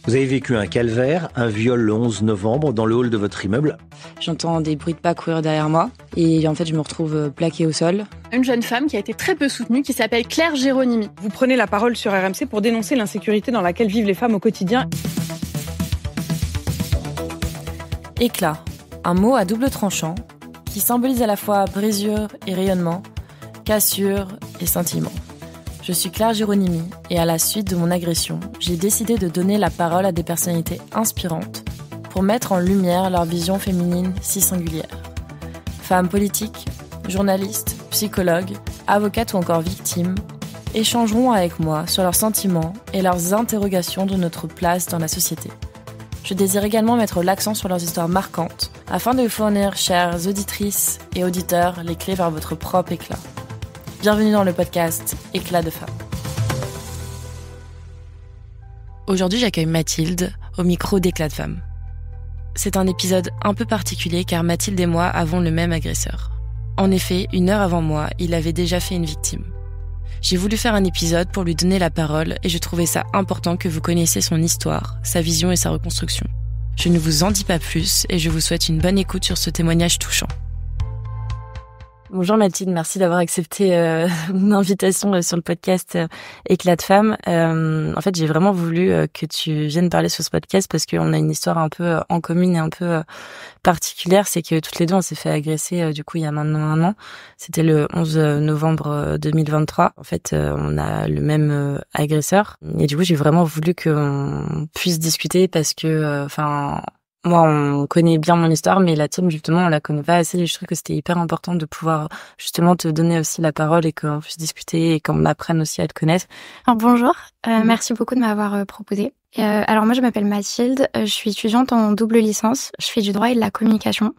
Vous avez vécu un calvaire, un viol le 11 novembre dans le hall de votre immeuble. J'entends des bruits de pas courir derrière moi et en fait je me retrouve plaquée au sol. Une jeune femme qui a été très peu soutenue, qui s'appelle Claire Géronimi. Vous prenez la parole sur RMC pour dénoncer l'insécurité dans laquelle vivent les femmes au quotidien. Éclat, un mot à double tranchant qui symbolise à la fois brisure et rayonnement, cassure et scintillement. Je suis Claire Géronimi et à la suite de mon agression, j'ai décidé de donner la parole à des personnalités inspirantes pour mettre en lumière leur vision féminine si singulière. Femmes politiques, journalistes, psychologues, avocates ou encore victimes échangeront avec moi sur leurs sentiments et leurs interrogations de notre place dans la société. Je désire également mettre l'accent sur leurs histoires marquantes afin de vous fournir, chères auditrices et auditeurs, les clés vers votre propre éclat. Bienvenue dans le podcast Éclat de femmes. Aujourd'hui, j'accueille Mathilde au micro d'Éclat de femmes. C'est un épisode un peu particulier car Mathilde et moi avons le même agresseur. En effet, 1 heure avant moi, il avait déjà fait une victime. J'ai voulu faire un épisode pour lui donner la parole et je trouvais ça important que vous connaissiez son histoire, sa vision et sa reconstruction. Je ne vous en dis pas plus et je vous souhaite une bonne écoute sur ce témoignage touchant. Bonjour Mathilde, merci d'avoir accepté mon invitation sur le podcast Éclat de femmes. En fait, j'ai vraiment voulu que tu viennes parler sur ce podcast parce qu'on a une histoire un peu en commune et un peu particulière. C'est que toutes les deux, on s'est fait agresser du coup il y a maintenant 1 an. C'était le 11 novembre 2023. En fait, on a le même agresseur. Et du coup, j'ai vraiment voulu qu'on puisse discuter parce que, moi, on connaît bien mon histoire, mais la tienne, justement, on la connaît pas assez. Et je trouve que c'était hyper important de pouvoir, justement, te donner aussi la parole et qu'on puisse discuter et qu'on apprenne aussi à te connaître. Alors, bonjour. Merci beaucoup de m'avoir proposé. Alors, moi, je m'appelle Mathilde. Je suis étudiante en double licence. Je fais du droit et de la communication.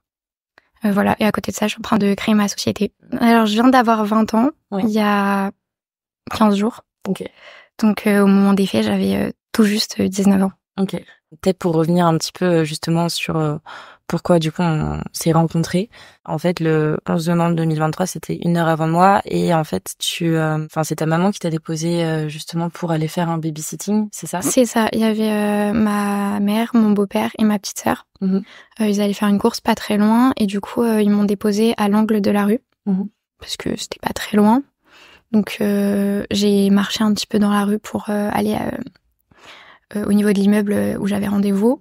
Voilà. Et à côté de ça, je suis en train de créer ma société. Alors, je viens d'avoir 20 ans, il y a 15 jours. Ok. Donc, au moment des faits, j'avais tout juste 19 ans. Ok. Peut-être pour revenir un petit peu justement sur pourquoi du coup on s'est rencontrés. En fait, le 11 novembre 2023, c'était 1 heure avant moi et en fait c'est ta maman qui t'a déposé justement pour aller faire un babysitting, c'est ça? C'est ça. Il y avait ma mère, mon beau-père et ma petite sœur. Ils allaient faire une course pas très loin et du coup ils m'ont déposé à l'angle de la rue parce que c'était pas très loin. Donc j'ai marché un petit peu dans la rue pour aller au niveau de l'immeuble où j'avais rendez-vous.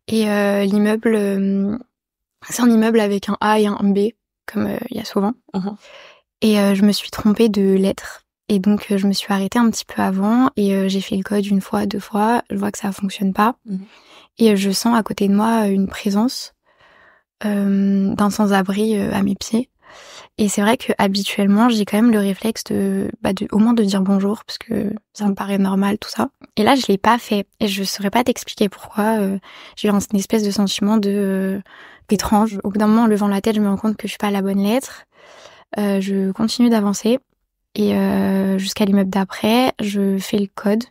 Et l'immeuble, c'est un immeuble avec un A et un B, comme il y a souvent. Et je me suis trompée de lettre. Et donc, je me suis arrêtée un petit peu avant et j'ai fait le code 1 fois, 2 fois. Je vois que ça fonctionne pas. Et je sens à côté de moi une présence d'un sans-abri à mes pieds. Et c'est vrai que habituellement, j'ai quand même le réflexe au moins de dire bonjour parce que ça me paraît normal tout ça. Et là, je l'ai pas fait et je saurais pas t'expliquer pourquoi. J'ai eu une espèce de sentiment étrange. Au bout d'un moment, en levant la tête, je me rends compte que je suis pas à la bonne lettre. Je continue d'avancer et jusqu'à l'immeuble d'après, je fais le code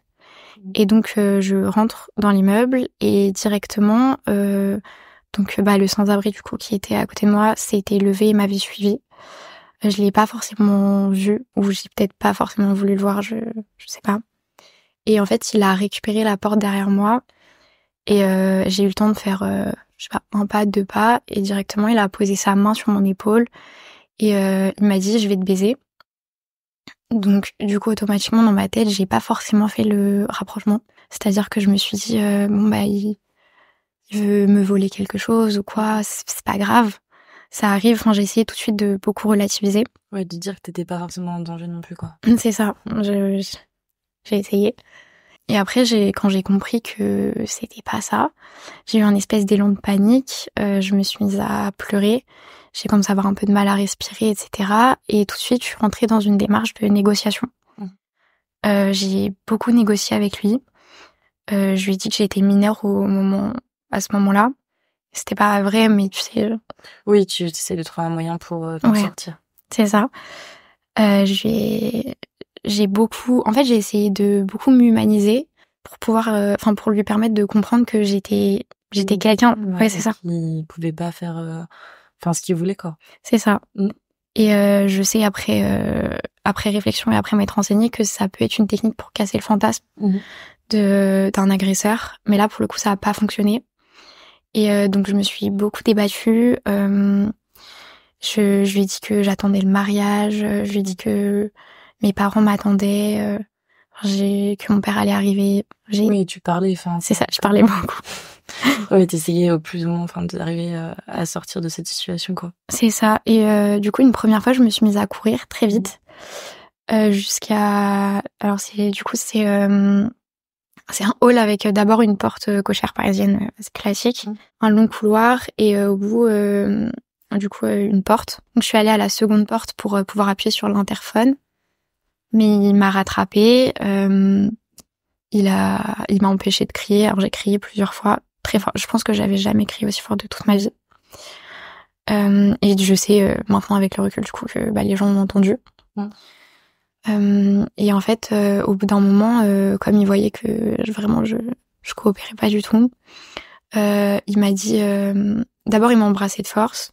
et donc je rentre dans l'immeuble et directement le sans-abri du coup qui était à côté de moi s'était levé et m'avait suivi. Je l'ai pas forcément vu, ou j'ai peut-être pas forcément voulu le voir, je sais pas. Et en fait, il a récupéré la porte derrière moi, et j'ai eu le temps de faire, 1 pas, 2 pas, et directement, il a posé sa main sur mon épaule, et il m'a dit « je vais te baiser ». Donc, du coup, automatiquement, dans ma tête, j'ai pas forcément fait le rapprochement. C'est-à-dire que je me suis dit il veut me voler quelque chose ou quoi, c'est pas grave. Ça arrive, j'ai essayé tout de suite de beaucoup relativiser. Ouais, de dire que t'étais pas forcément en danger non plus, quoi. C'est ça, j'ai essayé. Et après, quand j'ai compris que c'était pas ça, j'ai eu un espèce d'élan de panique, je me suis mise à pleurer, j'ai commencé à avoir un peu de mal à respirer, etc. Et tout de suite, je suis rentrée dans une démarche de négociation. J'ai beaucoup négocié avec lui. Je lui ai dit que j'étais mineure à ce moment-là. C'était pas vrai, mais tu sais... Oui, tu essaies de trouver un moyen pour t'en sortir. C'est ça. J'ai essayé de beaucoup m'humaniser pour pouvoir... pour lui permettre de comprendre que j'étais quelqu'un. Ouais, c'est ça. Il pouvait pas faire... ce qu'il voulait, quoi. C'est ça. Et je sais, après réflexion et après m'être renseignée, que ça peut être une technique pour casser le fantasme. d'un agresseur. Mais là, pour le coup, ça a pas fonctionné. Et donc, je me suis beaucoup débattue. Je lui ai dit que j'attendais le mariage. Je lui ai dit que mes parents m'attendaient. Que mon père allait arriver. Oui, tu parlais. C'est ça, je parlais beaucoup. Oui, t'essayais au plus ou moins d'arriver à sortir de cette situation, quoi. C'est ça. Et du coup, une première fois, je me suis mise à courir très vite. Jusqu'à... Alors, c'est un hall avec d'abord une porte cochère parisienne classique, un long couloir et au bout, une porte. Donc, je suis allée à la seconde porte pour pouvoir appuyer sur l'interphone. Mais il m'a rattrapée. Il m'a empêchée de crier. Alors, j'ai crié plusieurs fois, très fort. Je pense que j'avais jamais crié aussi fort de toute ma vie. Et je sais maintenant avec le recul du coup que les gens m'ont entendu. Et en fait, au bout d'un moment, comme il voyait que je coopérais pas du tout, il m'a dit... D'abord, il m'a embrassée de force,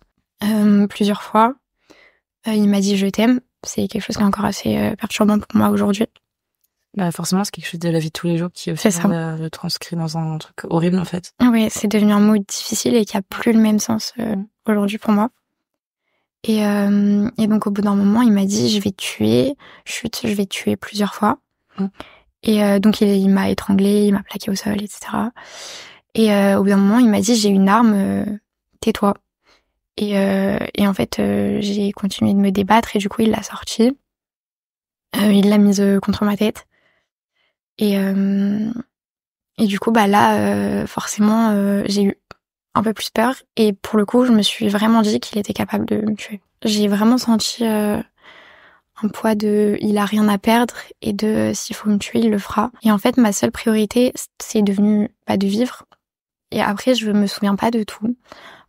plusieurs fois. Il m'a dit « je t'aime ». C'est quelque chose qui est encore assez perturbant pour moi aujourd'hui. Bah forcément, c'est quelque chose de la vie de tous les jours qui le transcrit dans un truc horrible, en fait. Oui, c'est devenu un mot difficile et qui a plus le même sens aujourd'hui pour moi. Et donc, au bout d'un moment, il m'a dit « je vais te tuer ». Chut, je vais te tuer plusieurs fois. Et donc, il m'a étranglée, il m'a plaqué au sol, etc. Et au bout d'un moment, il m'a dit « j'ai une arme, tais-toi ». Et en fait, j'ai continué de me débattre et du coup, il l'a sortie. Il l'a mise contre ma tête. Et du coup, là, forcément, j'ai eu un peu plus peur. Et pour le coup, je me suis vraiment dit qu'il était capable de me tuer. J'ai vraiment senti un poids de « il a rien à perdre » et de « s'il faut me tuer, il le fera ». Et en fait, ma seule priorité, c'est devenu de vivre. Et après, je me souviens pas de tout.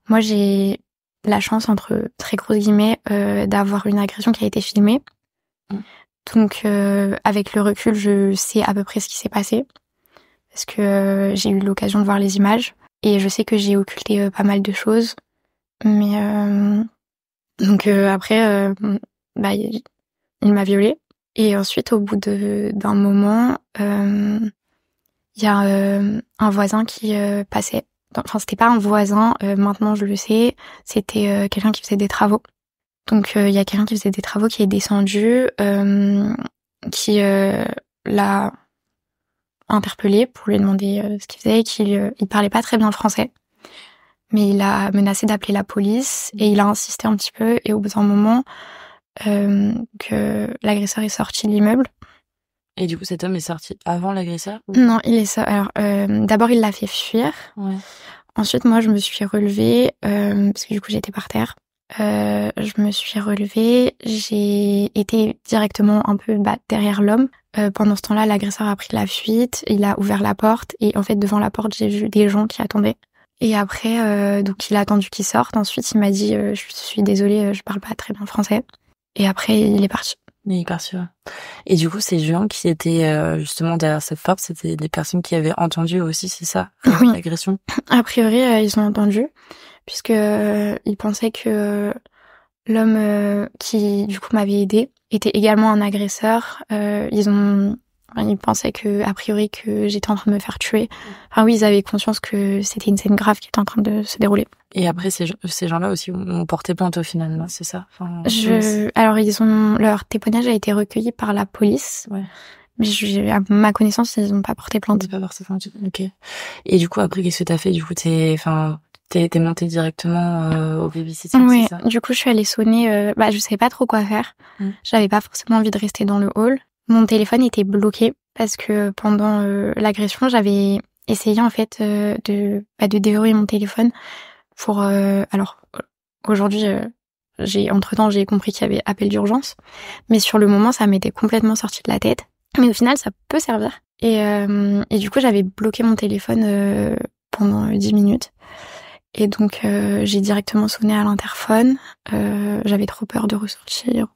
Moi, j'ai la chance, entre très grosses guillemets, d'avoir une agression qui a été filmée. Donc, avec le recul, je sais à peu près ce qui s'est passé. Parce que j'ai eu l'occasion de voir les images. Et je sais que j'ai occulté pas mal de choses. Mais donc après, il m'a violée. Et ensuite, au bout d'un moment, il y a un voisin qui passait. Enfin, c'était pas un voisin, maintenant je le sais, c'était quelqu'un qui faisait des travaux. Donc il y a quelqu'un qui faisait des travaux qui est descendu, qui l'a interpellé pour lui demander ce qu'il faisait, il parlait pas très bien français. Mais il a menacé d'appeler la police et il a insisté un petit peu et au bout d'un moment que l'agresseur est sorti de l'immeuble. Et du coup, cet homme est sorti avant l'agresseur ou... Non, il est sorti. Alors, d'abord, il l'a fait fuir. Ouais. Ensuite, moi, je me suis relevée, parce que du coup, j'étais par terre. Je me suis relevée, j'ai été directement un peu derrière l'homme. Pendant ce temps-là, l'agresseur a pris la fuite, il a ouvert la porte, et en fait, devant la porte, j'ai vu des gens qui attendaient. Et après, donc, il a attendu qu'il sorte. Ensuite, il m'a dit, je suis désolée, je parle pas très bien français. Et après, il est parti. Il est parti, ouais. Et du coup, ces gens qui étaient justement derrière cette porte, c'était des personnes qui avaient entendu aussi, c'est ça, oui. L'agression? A priori, ils ont entendu, puisque ils pensaient que l'homme qui, du coup, m'avait aidée était également un agresseur. Ils pensaient que, a priori, que j'étais en train de me faire tuer. Enfin oui, ils avaient conscience que c'était une scène grave qui était en train de se dérouler. Et après, ces gens-là aussi ont porté plainte au final, c'est ça? Enfin, alors, leur témoignage a été recueilli par la police. Ouais. Mais à ma connaissance, ils n'ont pas porté plainte. Ils n'ont pas porté plainte, ok. Et du coup, après, qu'est-ce que t'as fait? Du coup, t'es montée directement au babysitting, oui, c'est ça? Du coup, je suis allée sonner. Je savais pas trop quoi faire. J'avais pas forcément envie de rester dans le hall. Mon téléphone était bloqué parce que pendant l'agression, j'avais essayé en fait de déverrouiller mon téléphone pour. Alors aujourd'hui, entre-temps, j'ai compris qu'il y avait appel d'urgence, mais sur le moment, ça m'était complètement sorti de la tête. Mais au final, ça peut servir. Et du coup, j'avais bloqué mon téléphone pendant 10 minutes. Et donc, j'ai directement sonné à l'interphone. J'avais trop peur de ressortir.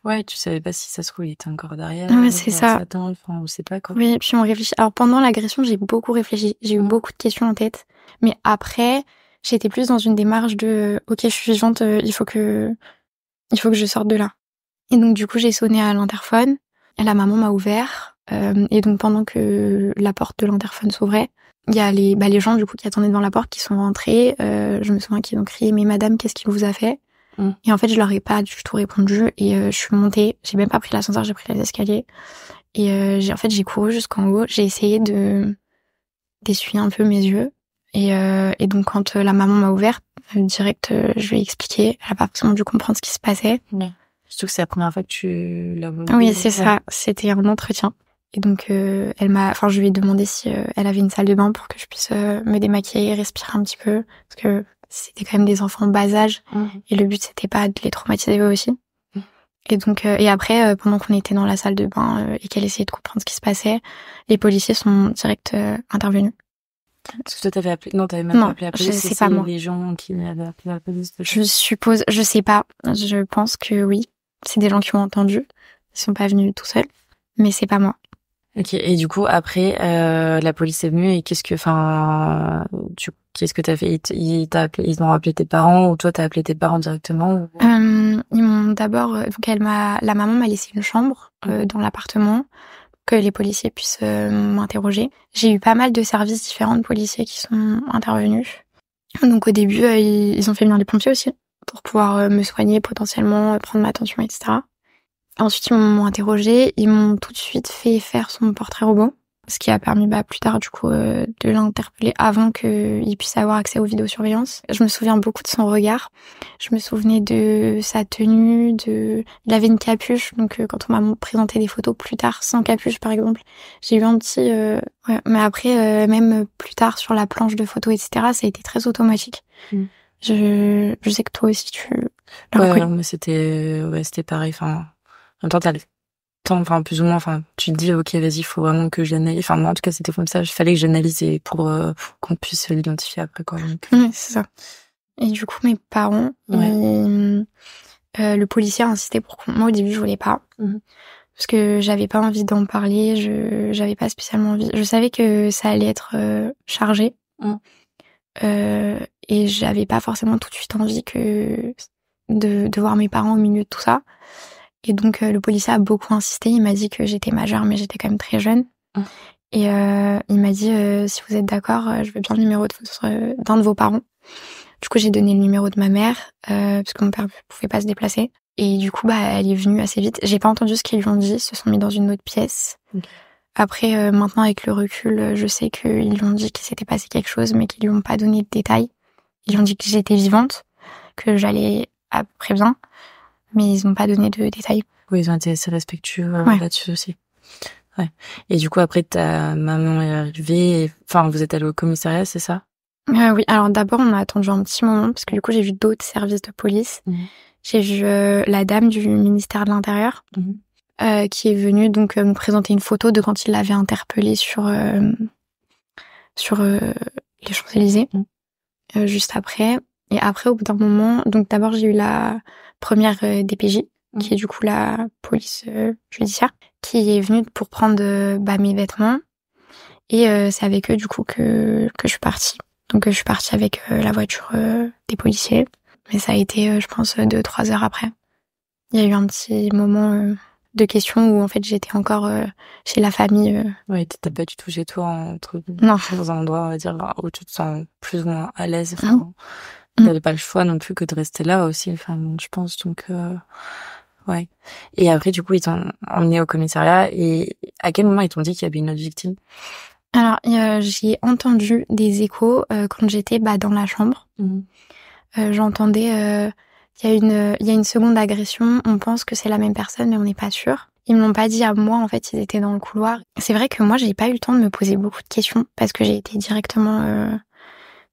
Ouais, tu savais pas si ça se trouve, il était encore derrière. Ouais, c'est ça. On sait pas, quoi. Oui, puis on réfléchit. Alors, pendant l'agression, j'ai beaucoup réfléchi. J'ai eu beaucoup de questions en tête. Mais après, j'étais plus dans une démarche de, ok, je suis vivante, il faut que je sorte de là. Et donc, du coup, j'ai sonné à l'interphone. Et la maman m'a ouvert. Et donc pendant que la porte de l'interphone s'ouvrait, il y a les gens du coup qui attendaient devant la porte qui sont rentrés. Je me souviens qu'ils ont crié mais madame, qu'est-ce qu'il vous a fait? Et en fait je leur ai pas du tout répondu et je suis montée. J'ai même pas pris l'ascenseur, j'ai pris les escaliers et j'ai couru jusqu'en haut. J'ai essayé d'essuyer un peu mes yeux et donc quand la maman m'a ouverte direct, je lui ai expliqué. Elle a pas forcément dû comprendre ce qui se passait. Ouais. Surtout que c'est la première fois que tu l'as vu. Oui, c'est ça. C'était un entretien. Et donc, je lui ai demandé si elle avait une salle de bain pour que je puisse me démaquiller, respirer un petit peu. Parce que c'était quand même des enfants bas âge. Et le but, c'était pas de les traumatiser eux aussi. Et donc, et après, pendant qu'on était dans la salle de bain et qu'elle essayait de comprendre ce qui se passait, les policiers sont direct intervenus. Parce que toi, t'avais appelé... Non, t'avais même pas appelé la police. C'est pas moi. Les gens qui avaient appelé la police. Je suppose, je sais pas. Je pense que oui. C'est des gens qui ont entendu. Ils sont pas venus tout seuls. Mais c'est pas moi. Ok, et du coup, après, la police est venue et qu'est-ce que t'as fait? Ils ont appelé tes parents ou toi t'as appelé tes parents directement? Ils m'ont d'abord, la maman m'a laissé une chambre dans l'appartement que les policiers puissent m'interroger. J'ai eu pas mal de services différents de policiers qui sont intervenus. Donc au début, ils ont fait venir les pompiers aussi pour pouvoir me soigner potentiellement, prendre ma tension, etc. Ensuite, ils m'ont interrogée, ils m'ont tout de suite fait faire son portrait robot, ce qui a permis plus tard du coup de l'interpeller avant qu'il puisse avoir accès aux vidéosurveillances. Je me souviens beaucoup de son regard, je me souvenais de sa tenue, il avait une capuche, donc quand on m'a présenté des photos plus tard sans capuche par exemple, j'ai eu un petit... Mais après, même plus tard sur la planche de photos, etc., ça a été très automatique. Je sais que toi aussi tu l'as reconnu. Ouais, mais c'était pareil, en même temps, plus ou moins, tu te dis, ok, vas-y, il faut vraiment que je l'analyse. Enfin, moi, en tout cas, c'était comme ça. Il fallait que j'analyse pour qu'on puisse l'identifier après, quoi. Donc... Ouais, c'est ça. Et du coup, mes parents, le policier a insisté pour qu'on... Moi, au début, je voulais pas. Parce que j'avais pas envie d'en parler. J'avais pas spécialement envie. Je savais que ça allait être chargé. Et j'avais pas forcément tout de suite envie de voir mes parents au milieu de tout ça. Et donc le policier a beaucoup insisté, il m'a dit que j'étais majeure mais j'étais quand même très jeune. Et il m'a dit si vous êtes d'accord, je veux bien le numéro d'un de vos parents. Du coup j'ai donné le numéro de ma mère parce que mon père ne pouvait pas se déplacer. Et du coup elle est venue assez vite. J'ai pas entendu ce qu'ils lui ont dit, ils se sont mis dans une autre pièce. Après maintenant avec le recul, je sais qu'ils lui ont dit qu'il s'était passé quelque chose mais qu'ils lui ont pas donné de détails. Ils lui ont dit que j'étais vivante, que j'allais à peu près bien. Mais ils n'ont pas donné de détails. Oui, ils ont été assez respectueux là-dessus aussi. Ouais. Et du coup, après, ta maman est arrivée. Vous êtes allé au commissariat, c'est ça? Oui. Alors d'abord, on a attendu un petit moment parce que du coup, j'ai vu d'autres services de police. J'ai vu la dame du ministère de l'Intérieur qui est venue donc me présenter une photo de quand il l'avait interpellée sur les Champs-Élysées. Juste après. Et après, au bout d'un moment, donc d'abord, j'ai eu la première DPJ, qui est du coup la police judiciaire, qui est venue pour prendre mes vêtements. Et c'est avec eux, du coup, que je suis partie. Donc, je suis partie avec la voiture des policiers. Mais ça a été, je pense, 2-3 heures après. Il y a eu un petit moment de questions où, en fait, j'étais encore chez la famille. Ouais, t'étais pas du tout chez toi, non. Dans un endroit, on va dire, où tu te sens plus ou moins à l'aise. T'avais pas le choix non plus que de rester là aussi, je pense, donc ouais. Et après, du coup, ils t'ont emmené au commissariat, et à quel moment ils t'ont dit qu'il y avait une autre victime? Alors, j'ai entendu des échos quand j'étais dans la chambre. J'entendais, il y a une seconde agression, on pense que c'est la même personne, mais on n'est pas sûr. Ils me l'ont pas dit à moi, en fait, ils étaient dans le couloir. C'est vrai que moi, j'ai pas eu le temps de me poser beaucoup de questions, parce que j'ai été directement...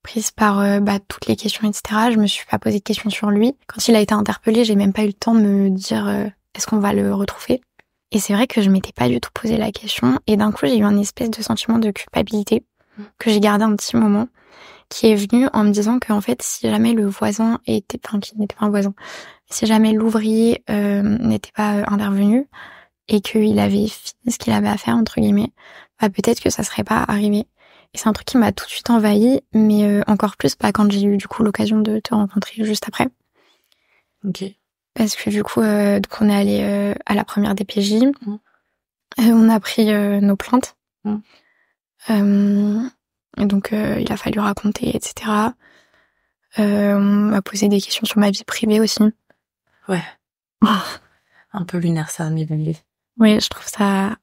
prise par toutes les questions, etc. Je me suis pas posé de questions sur lui. Quand il a été interpellé, j'ai même pas eu le temps de me dire est-ce qu'on va le retrouver. Et c'est vrai que je m'étais pas du tout posé la question. Et d'un coup, j'ai eu un espèce de sentiment de culpabilité que j'ai gardé un petit moment, qui est venu en me disant qu'en fait, si jamais le voisin était... qui n'était pas un voisin, si jamais l'ouvrier n'était pas intervenu et qu'il avait fini ce qu'il avait à faire, entre guillemets, peut-être que ça serait pas arrivé. Et c'est un truc qui m'a tout de suite envahie, mais encore plus quand j'ai eu du coup l'occasion de te rencontrer juste après. Ok. Parce que du coup, donc on est allé à la première DPJ. On a pris nos plaintes. Et donc, il a fallu raconter, etc. On m'a posé des questions sur ma vie privée aussi. Ouais. Un peu lunaire, ça, mais oui, je trouve ça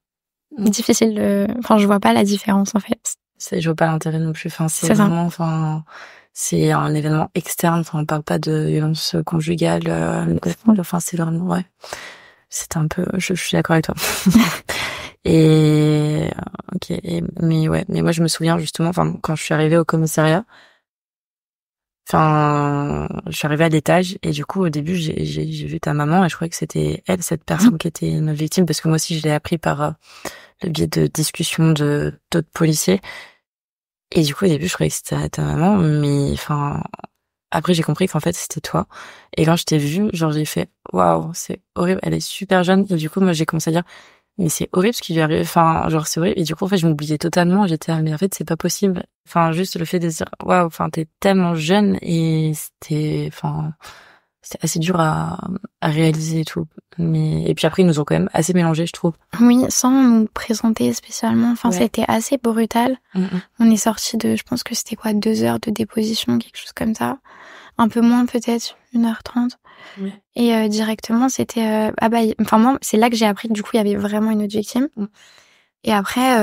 difficile de... Enfin, je vois pas la différence, en fait. Je vois pas l'intérêt non plus. Enfin, c'est vraiment... Enfin, c'est un événement externe. Enfin, on parle pas de violence conjugale. Enfin, c'est vraiment... Ouais. C'est un peu... Je suis d'accord avec toi. Et... Ok. Mais ouais. Mais moi, je me souviens justement, enfin, quand je suis arrivée au commissariat, enfin, je suis arrivée à l'étage et du coup, au début, j'ai vu ta maman et je croyais que c'était elle, cette personne qui était notre victime, parce que moi aussi, je l'ai appris par le biais de discussions d'autres policiers. Et du coup, au début, je croyais que c'était ta maman, mais enfin, après, j'ai compris qu'en fait, c'était toi. Et quand je t'ai vue, genre, j'ai fait, waouh, c'est horrible, elle est super jeune. Et du coup, moi, j'ai commencé à dire, mais c'est horrible ce qui lui arrive, enfin, genre, c'est horrible. Et du coup, en fait, je m'oubliais totalement. J'étais, mais en fait, c'est pas possible. Enfin, juste le fait de dire, waouh, enfin, t'es tellement jeune et c'était assez dur à réaliser et tout. Et puis après, ils nous ont quand même assez mélangés, je trouve. Oui, sans nous présenter spécialement. Enfin, c'était assez brutal. On est sortis de, je pense que c'était 2 heures de déposition, quelque chose comme ça. Un peu moins, peut-être, 1h30. Ouais. Et directement, c'était... moi, c'est là que j'ai appris que du coup, il y avait vraiment une autre victime. Et après,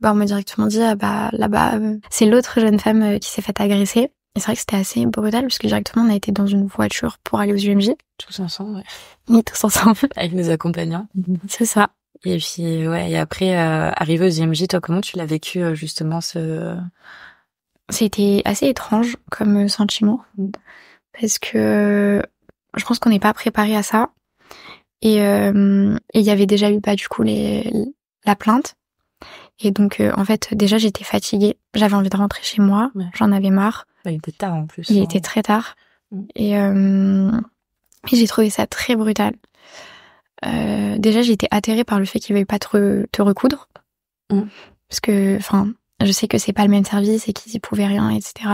on m'a directement dit, là-bas, c'est l'autre jeune femme qui s'est faite agresser. Et c'est vrai que c'était assez brutal, parce que directement, on a été dans une voiture pour aller aux UMJ. Tous ensemble, ouais. Oui, tous ensemble. Avec nos accompagnants. C'est ça. Et puis, ouais, et après, arrivé aux UMJ, toi, comment tu l'as vécu, justement, C'était assez étrange comme sentiment. Parce que je pense qu'on n'est pas préparé à ça. Et il y avait déjà eu, du coup, la plainte. Et donc, en fait, déjà, j'étais fatiguée. J'avais envie de rentrer chez moi. Ouais. J'en avais marre. Il était tard, en plus. Il était très tard. Et j'ai trouvé ça très brutal. Déjà, j'étais atterrée par le fait qu'ils veuillent pas te recoudre. Parce que, je sais que c'est pas le même service et qu'ils y pouvaient rien, etc.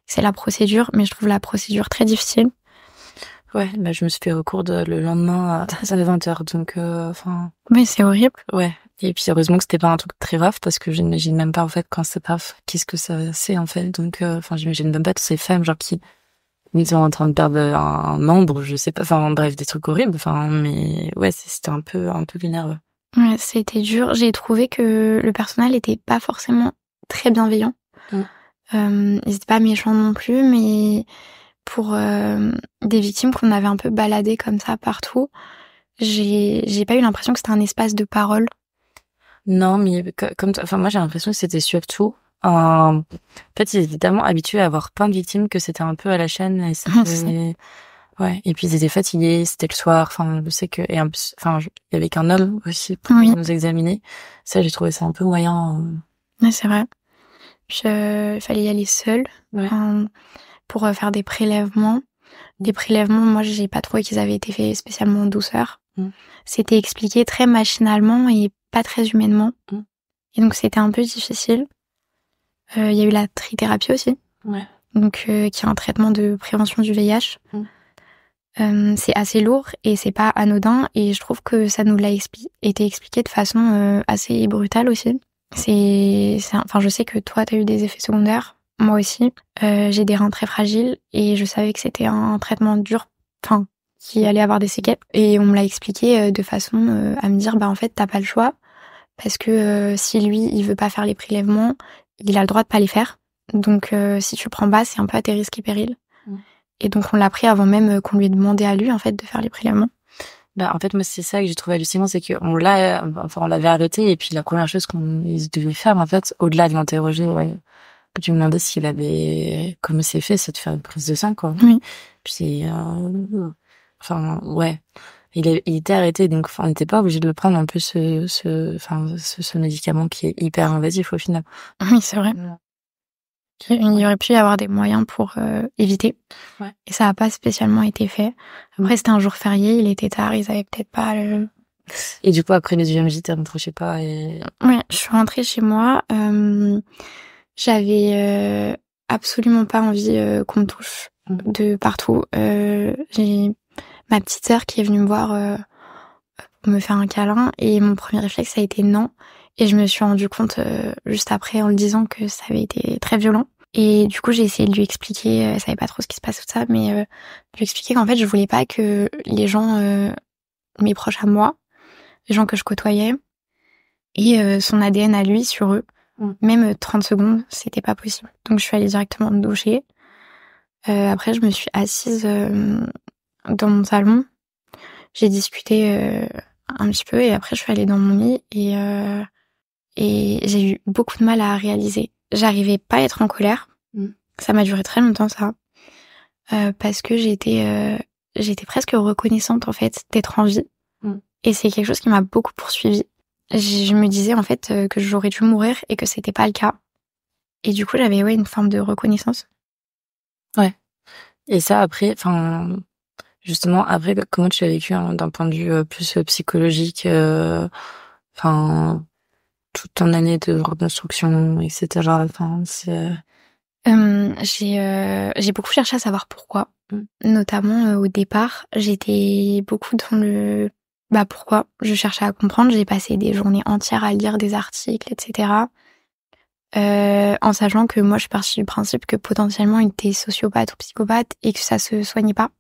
C'est la procédure, mais je trouve la procédure très difficile. Ouais, je me suis fait recoudre le lendemain à 20h, donc, Oui, c'est horrible. Ouais. Et puis, heureusement que c'était pas un truc très grave, parce que j'imagine même pas, en fait, quand c'est pas, qu'est-ce que ça c'est, en fait. Donc, j'imagine même pas toutes ces femmes, genre, qui sont en train de perdre un membre, je sais pas, bref, des trucs horribles, mais ouais, c'était un peu lunaire. Ouais, c'était dur. J'ai trouvé que le personnel était pas forcément très bienveillant. Ils étaient pas méchants non plus, mais pour des victimes qu'on avait un peu baladées comme ça partout, j'ai pas eu l'impression que c'était un espace de parole. Non, mais moi j'ai l'impression que c'était surtout en fait, ils étaient tellement habitués à avoir plein de victimes que c'était un peu à la chaîne. Et ouais. Et puis ils étaient fatigués, c'était le soir. Je sais que il y avait qu'un homme aussi pour nous examiner. Ça, j'ai trouvé ça un peu moyen. Ouais, c'est vrai. Il fallait y aller seul pour faire des prélèvements. Des prélèvements, moi, j'ai pas trouvé qu'ils avaient été faits spécialement en douceur. C'était expliqué très machinalement et pas très humainement. Et donc, c'était un peu difficile. Il y a eu la trithérapie aussi. Ouais. Donc, qui est un traitement de prévention du VIH. C'est assez lourd et c'est pas anodin. Et je trouve que ça nous l'a été expliqué de façon assez brutale aussi. Je sais que toi, t'as eu des effets secondaires. Moi aussi. J'ai des reins très fragiles et je savais que c'était un traitement dur. Qui allait avoir des séquelles. Et on me l'a expliqué de façon à me dire, en fait, t'as pas le choix. Parce que si lui, il veut pas faire les prélèvements, il a le droit de pas les faire. Donc, si tu le prends pas, c'est un peu à tes risques et périls. Et donc, on l'a pris avant même qu'on lui ait demandé à lui, en fait, de faire les prélèvements. En fait, moi, c'est ça que j'ai trouvé hallucinant, c'est qu'on l'avait arrêté, et puis la première chose qu'on devait faire, en fait, au-delà de l'interroger, tu me demandais s'il avait, comment c'est fait, c'est de faire une prise de sang, quoi. Oui. Puis ouais. Il était arrêté, donc on n'était pas obligé de le prendre en plus ce médicament qui est hyper invasif au final. Oui, c'est vrai. Il y aurait pu y avoir des moyens pour éviter. Ouais. Et ça n'a pas spécialement été fait. Après, c'était un jour férié, il était tard, ils avaient peut-être pas le... Et du coup, après les UMJ, t'es rentrée chez toi et... Oui, je suis rentrée chez moi. J'avais absolument pas envie qu'on me touche de partout. J'ai ma petite sœur qui est venue me voir me faire un câlin et mon premier réflexe a été non. Et je me suis rendu compte juste après en le disant que ça avait été très violent. Et du coup, j'ai essayé de lui expliquer, elle savait pas trop ce qui se passe tout ça, mais de lui expliquer qu'en fait, je voulais pas que les gens, mes proches à moi, les gens que je côtoyais, et son ADN à lui sur eux. Même 30 secondes, c'était pas possible. Donc je suis allée directement me doucher. Après, je me suis assise dans mon salon. J'ai discuté un petit peu et après je suis allée dans mon lit et j'ai eu beaucoup de mal à réaliser. J'arrivais pas à être en colère. Ça m'a duré très longtemps, ça. Parce que j'étais presque reconnaissante, en fait, d'être en vie. Et c'est quelque chose qui m'a beaucoup poursuivie. Je me disais, en fait, que j'aurais dû mourir et que c'était pas le cas. Et du coup, j'avais, une forme de reconnaissance. Ouais. Et ça, après, justement, après, comment tu l'as vécu d'un point de vue plus psychologique, toute ton année de reconstruction, etc. J'ai beaucoup cherché à savoir pourquoi. Notamment au départ, j'étais beaucoup dans le pourquoi. Je cherchais à comprendre. J'ai passé des journées entières à lire des articles, etc. En sachant que moi, je suis partie du principe que potentiellement, il était sociopathe ou psychopathe et que ça se soignait pas.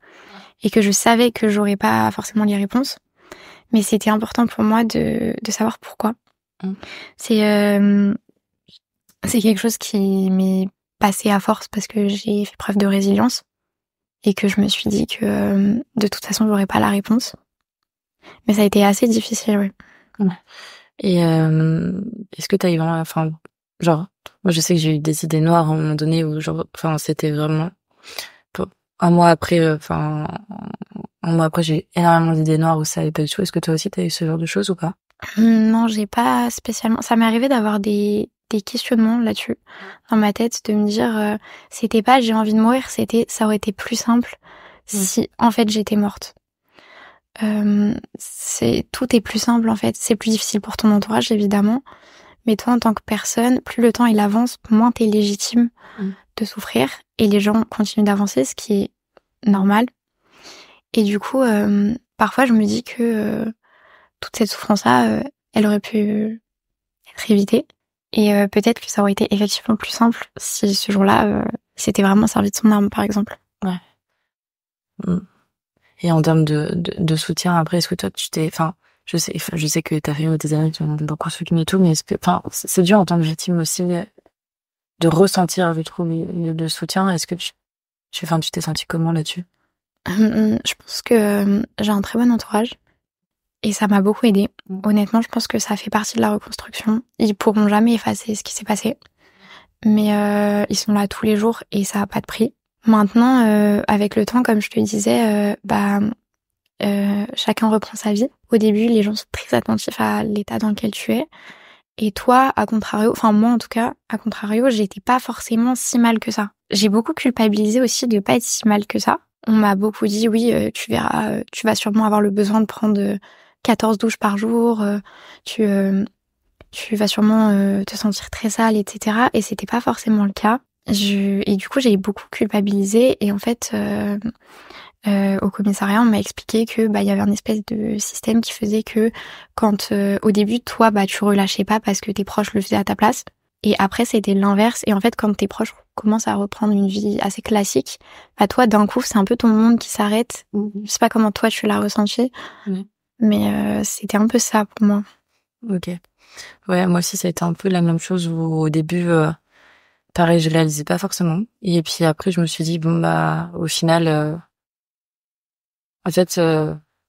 Et que je savais que j'aurais pas forcément les réponses. Mais c'était important pour moi de savoir pourquoi. C'est quelque chose qui m'est passé à force parce que j'ai fait preuve de résilience et que je me suis dit que de toute façon, j'aurais pas la réponse. Mais ça a été assez difficile, oui. Et est-ce que t'as eu vraiment, moi je sais que j'ai eu des idées noires à un moment donné où c'était vraiment un mois après, j'ai eu énormément d'idées noires où ça allait pas du tout. Est-ce que toi aussi t'as eu ce genre de choses ou pas? Non, j'ai pas spécialement. Ça m'est arrivé d'avoir des questionnements là-dessus dans ma tête, de me dire c'était pas j'ai envie de mourir, c'était ça aurait été plus simple si en fait j'étais morte. Tout est plus simple en fait. C'est plus difficile pour ton entourage évidemment, mais toi en tant que personne, plus le temps il avance, moins t'es légitime de souffrir et les gens continuent d'avancer, ce qui est normal. Et du coup, parfois je me dis que toute cette souffrance-là, elle aurait pu être évitée. Et peut-être que ça aurait été effectivement plus simple si ce jour-là, s'était vraiment servi de son arme, par exemple. Ouais. Et en termes de soutien, après, est-ce que toi, je sais que ta famille ou tes amis t'ont beaucoup soutenu et tout, mais c'est dur en tant que victime aussi de ressentir, je trouve, le soutien. Est-ce que tu t'es sentie comment là-dessus? Je pense que j'ai un très bon entourage. Et ça m'a beaucoup aidée. Honnêtement, je pense que ça fait partie de la reconstruction. Ils pourront jamais effacer ce qui s'est passé. Mais ils sont là tous les jours et ça a pas de prix. Maintenant, avec le temps, comme je te disais, chacun reprend sa vie. Au début, les gens sont très attentifs à l'état dans lequel tu es. Et toi, à contrario, moi en tout cas, à contrario, j'étais pas forcément si mal que ça. J'ai beaucoup culpabilisé aussi de pas être si mal que ça. On m'a beaucoup dit, oui, tu verras, tu vas sûrement avoir le besoin de prendre 14 douches par jour, tu vas sûrement te sentir très sale, etc. Et c'était pas forcément le cas. Et du coup, j'ai beaucoup culpabilisé. Et en fait, au commissariat, on m'a expliqué que il y avait un espèce de système qui faisait que quand au début, toi, tu relâchais pas parce que tes proches le faisaient à ta place. Et après, c'était l'inverse. Et en fait, quand tes proches commencent à reprendre une vie assez classique, toi, d'un coup, c'est un peu ton monde qui s'arrête. Je sais pas comment toi, tu l'as ressenti. Mais c'était un peu ça pour moi. Ok. Ouais, moi aussi, ça a été un peu la même chose où au début, pareil, je réalisais pas forcément. Et puis après, je me suis dit, au final, en fait,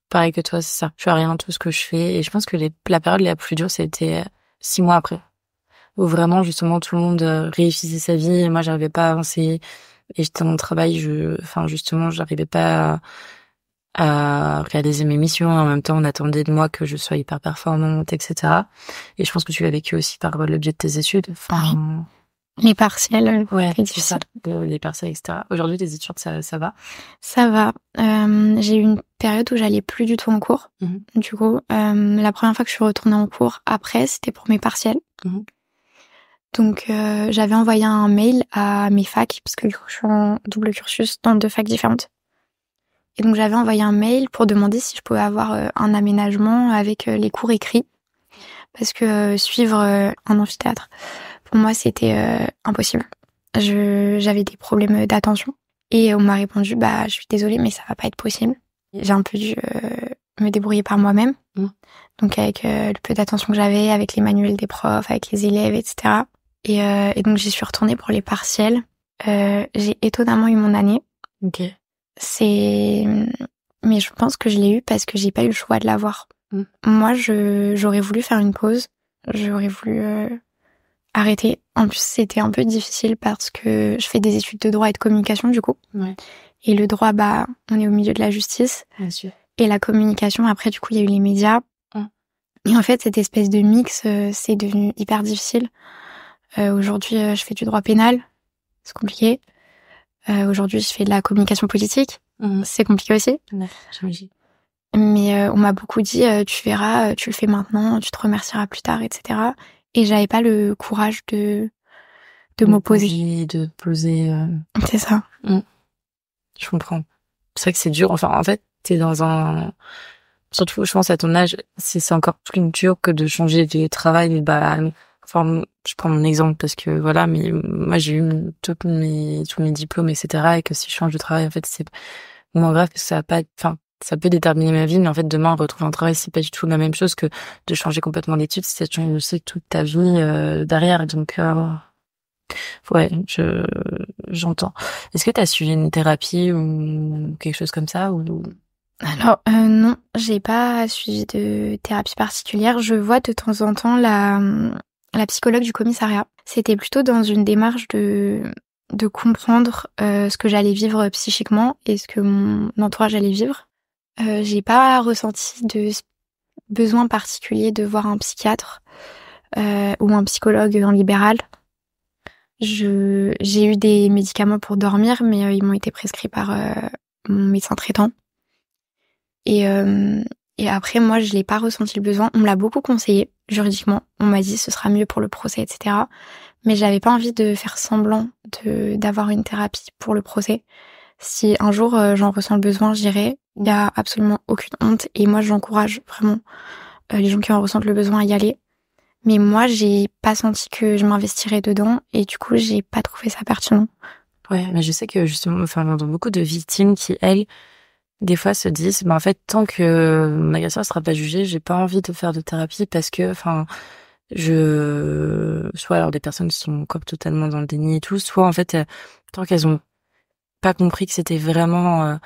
pareil que toi, c'est ça. Je suis à rien dans tout ce que je fais. Et je pense que la période la plus dure, c'était 6 mois après. Où vraiment, justement, tout le monde réussissait sa vie. Et moi, j'arrivais pas à avancer. Et j'étais dans mon travail, justement, j'arrivais pas à réaliser mes missions. En même temps, on attendait de moi que je sois hyper performante, etc. Et je pense que tu l'as vécu aussi par le biais de tes études. Les partiels, c'est ça. Les partiels, etc. Aujourd'hui, tes études, ça va? Ça va. J'ai eu une période où j'allais plus du tout en cours. Du coup, la première fois que je suis retournée en cours après, c'était pour mes partiels. Donc, j'avais envoyé un mail à mes facs, parce que du coup, je suis en double cursus dans 2 facs différentes. Et donc j'avais envoyé un mail pour demander si je pouvais avoir un aménagement avec les cours écrits. Parce que suivre un amphithéâtre, pour moi, c'était impossible. J'avais des problèmes d'attention. Et on m'a répondu, je suis désolée, mais ça va pas être possible. J'ai un peu dû me débrouiller par moi-même. Donc avec le peu d'attention que j'avais, avec les manuels des profs, avec les élèves, etc. Et donc j'y suis retournée pour les partiels. J'ai étonnamment eu mon année. Ok. Mais je pense que je l'ai eu parce que j'ai pas eu le choix de l'avoir. Moi, j'aurais voulu faire une pause. J'aurais voulu arrêter. En plus, c'était un peu difficile parce que je fais des études de droit et de communication, du coup. Ouais. Et le droit, on est au milieu de la justice. Bien sûr. Et la communication, après, du coup, il y a eu les médias. Et en fait, cette espèce de mix, c'est devenu hyper difficile. Aujourd'hui, je fais du droit pénal. C'est compliqué. Aujourd'hui, je fais de la communication politique. C'est compliqué aussi. Ouais, j'imagine. Mais on m'a beaucoup dit, tu verras, tu le fais maintenant, tu te remercieras plus tard, etc. Et j'avais pas le courage de m'opposer. De poser. C'est ça. Je comprends. C'est vrai que c'est dur. Enfin, en fait, t'es dans un... Surtout, je pense, à ton âge, c'est encore plus dur que de changer de travail. Enfin, je prends mon exemple parce que voilà, mais moi, j'ai eu tous mes diplômes, etc. Et que si je change de travail, en fait, c'est moins grave parce que ça va pas... Enfin, ça peut déterminer ma vie, mais en fait, demain, retrouver un travail, c'est pas du tout la même chose que de changer complètement d'études. C'est de changer toute ta vie derrière. Et donc, ouais, j'entends. Est-ce que t'as suivi une thérapie ou quelque chose comme ça ou... Alors, non, j'ai pas suivi de thérapie particulière. Je vois de temps en temps la psychologue du commissariat. C'était plutôt dans une démarche de comprendre ce que j'allais vivre psychiquement et ce que mon entourage allait vivre. J'ai pas ressenti de besoin particulier de voir un psychiatre ou un psychologue en libéral. J'ai eu des médicaments pour dormir, mais ils m'ont été prescrits par mon médecin traitant. Et après, moi, je l'ai pas ressenti le besoin. On me l'a beaucoup conseillé, juridiquement. On m'a dit ce sera mieux pour le procès, etc. Mais j'avais pas envie de faire semblant d'avoir une thérapie pour le procès. Si un jour j'en ressens le besoin, j'irai. Il y a absolument aucune honte. Et moi, j'encourage vraiment les gens qui en ressentent le besoin à y aller. Mais moi, j'ai pas senti que je m'investirais dedans. Et du coup, j'ai pas trouvé ça pertinent. Ouais, mais je sais que justement, enfin, j'entends beaucoup de victimes qui, elles, des fois se disent, en fait, tant que mon agresseur sera pas jugé, j'ai pas envie de faire de thérapie parce que, enfin, soit alors des personnes qui sont comme totalement dans le déni et tout, soit en fait, tant qu'elles ont pas compris que c'était vraiment,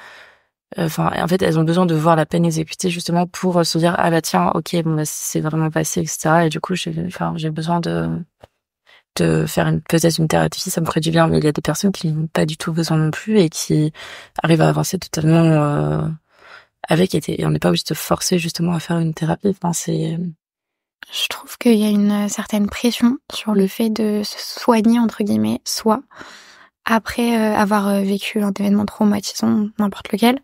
en fait, elles ont besoin de voir la peine exécutée justement pour se dire, ah bah tiens, ok, c'est vraiment passé, etc. Et du coup, j'ai besoin de faire peut-être une thérapie, ça me ferait du bien, mais il y a des personnes qui n'ont pas du tout besoin non plus et qui arrivent à avancer totalement avec, et on n'est pas obligé de forcer justement à faire une thérapie. Enfin, Je trouve qu'il y a une certaine pression sur le fait de se soigner, entre guillemets, soit après avoir vécu un événement traumatisant, n'importe lequel,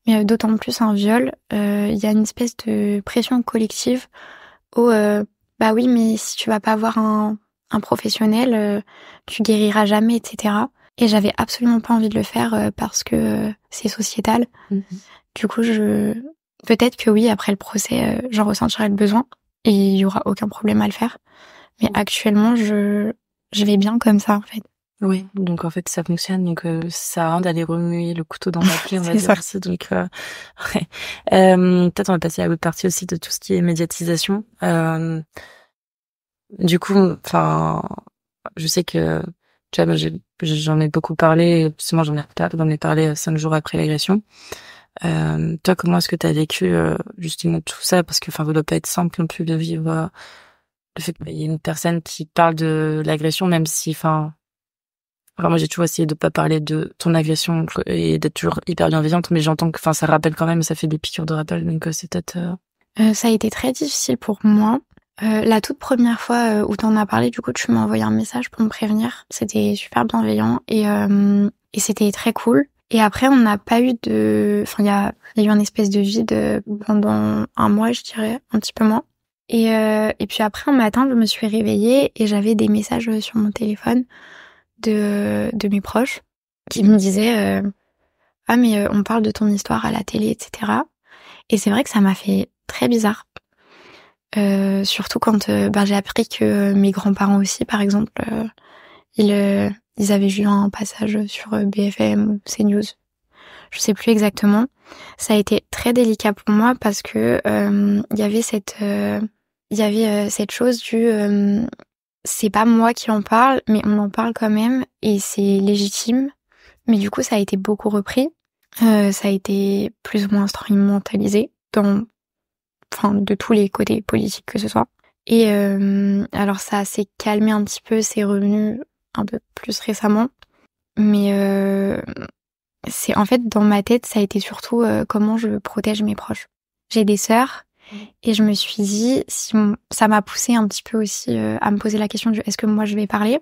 mais d'autant plus un viol, il y a une espèce de pression collective où, oui, mais si tu vas pas voir un professionnel, tu guériras jamais, etc. Et j'avais absolument pas envie de le faire parce que c'est sociétal. Du coup, peut-être que oui, après le procès, j'en ressentirai le besoin et il y aura aucun problème à le faire. Mais actuellement, je vais bien comme ça, en fait. Oui, donc en fait ça fonctionne, donc ça sert à rien d'aller remuer le couteau dans la plaie, on va dire aussi. Donc ouais. Peut-être on va passer à l'autre partie aussi de tout ce qui est médiatisation. Du coup, enfin, je sais que tu vois, j'en ai beaucoup parlé, justement j'en ai parlé 5 jours après l'agression. Toi, comment est-ce que tu as vécu justement tout ça, parce que enfin, ça doit pas être simple non plus de vivre le fait qu'il y ait une personne qui parle de l'agression, même si moi j'ai toujours essayé de pas parler de ton agression et d'être toujours hyper bienveillante, mais j'entends que ça rappelle quand même, ça fait des piqûres de rappel, donc c'est peut-être ça a été très difficile pour moi. La toute première fois où t'en as parlé, du coup tu m'as envoyé un message pour me prévenir. C'était super bienveillant et c'était très cool. Et après on n'a pas eu il y a eu un espèce de vide pendant un mois, je dirais, un petit peu moins. Et puis après un matin je me suis réveillée et j'avais des messages sur mon téléphone de mes proches qui me disaient ah mais on parle de ton histoire à la télé, etc. Et c'est vrai que ça m'a fait très bizarre. Surtout quand j'ai appris que mes grands-parents aussi, par exemple, ils avaient vu un passage sur BFM ou CNews. Je sais plus exactement. Ça a été très délicat pour moi parce que il y avait cette chose du c'est pas moi qui en parle, mais on en parle quand même et c'est légitime. Mais du coup, ça a été beaucoup repris. Ça a été plus ou moins instrumentalisé de tous les côtés politiques que ce soit. Et alors ça s'est calmé un petit peu, c'est revenu un peu plus récemment. Mais c'est en fait dans ma tête, ça a été surtout comment je protège mes proches. J'ai des sœurs et je me suis dit, ça m'a poussée un petit peu aussi à me poser la question de est-ce que moi je vais parler.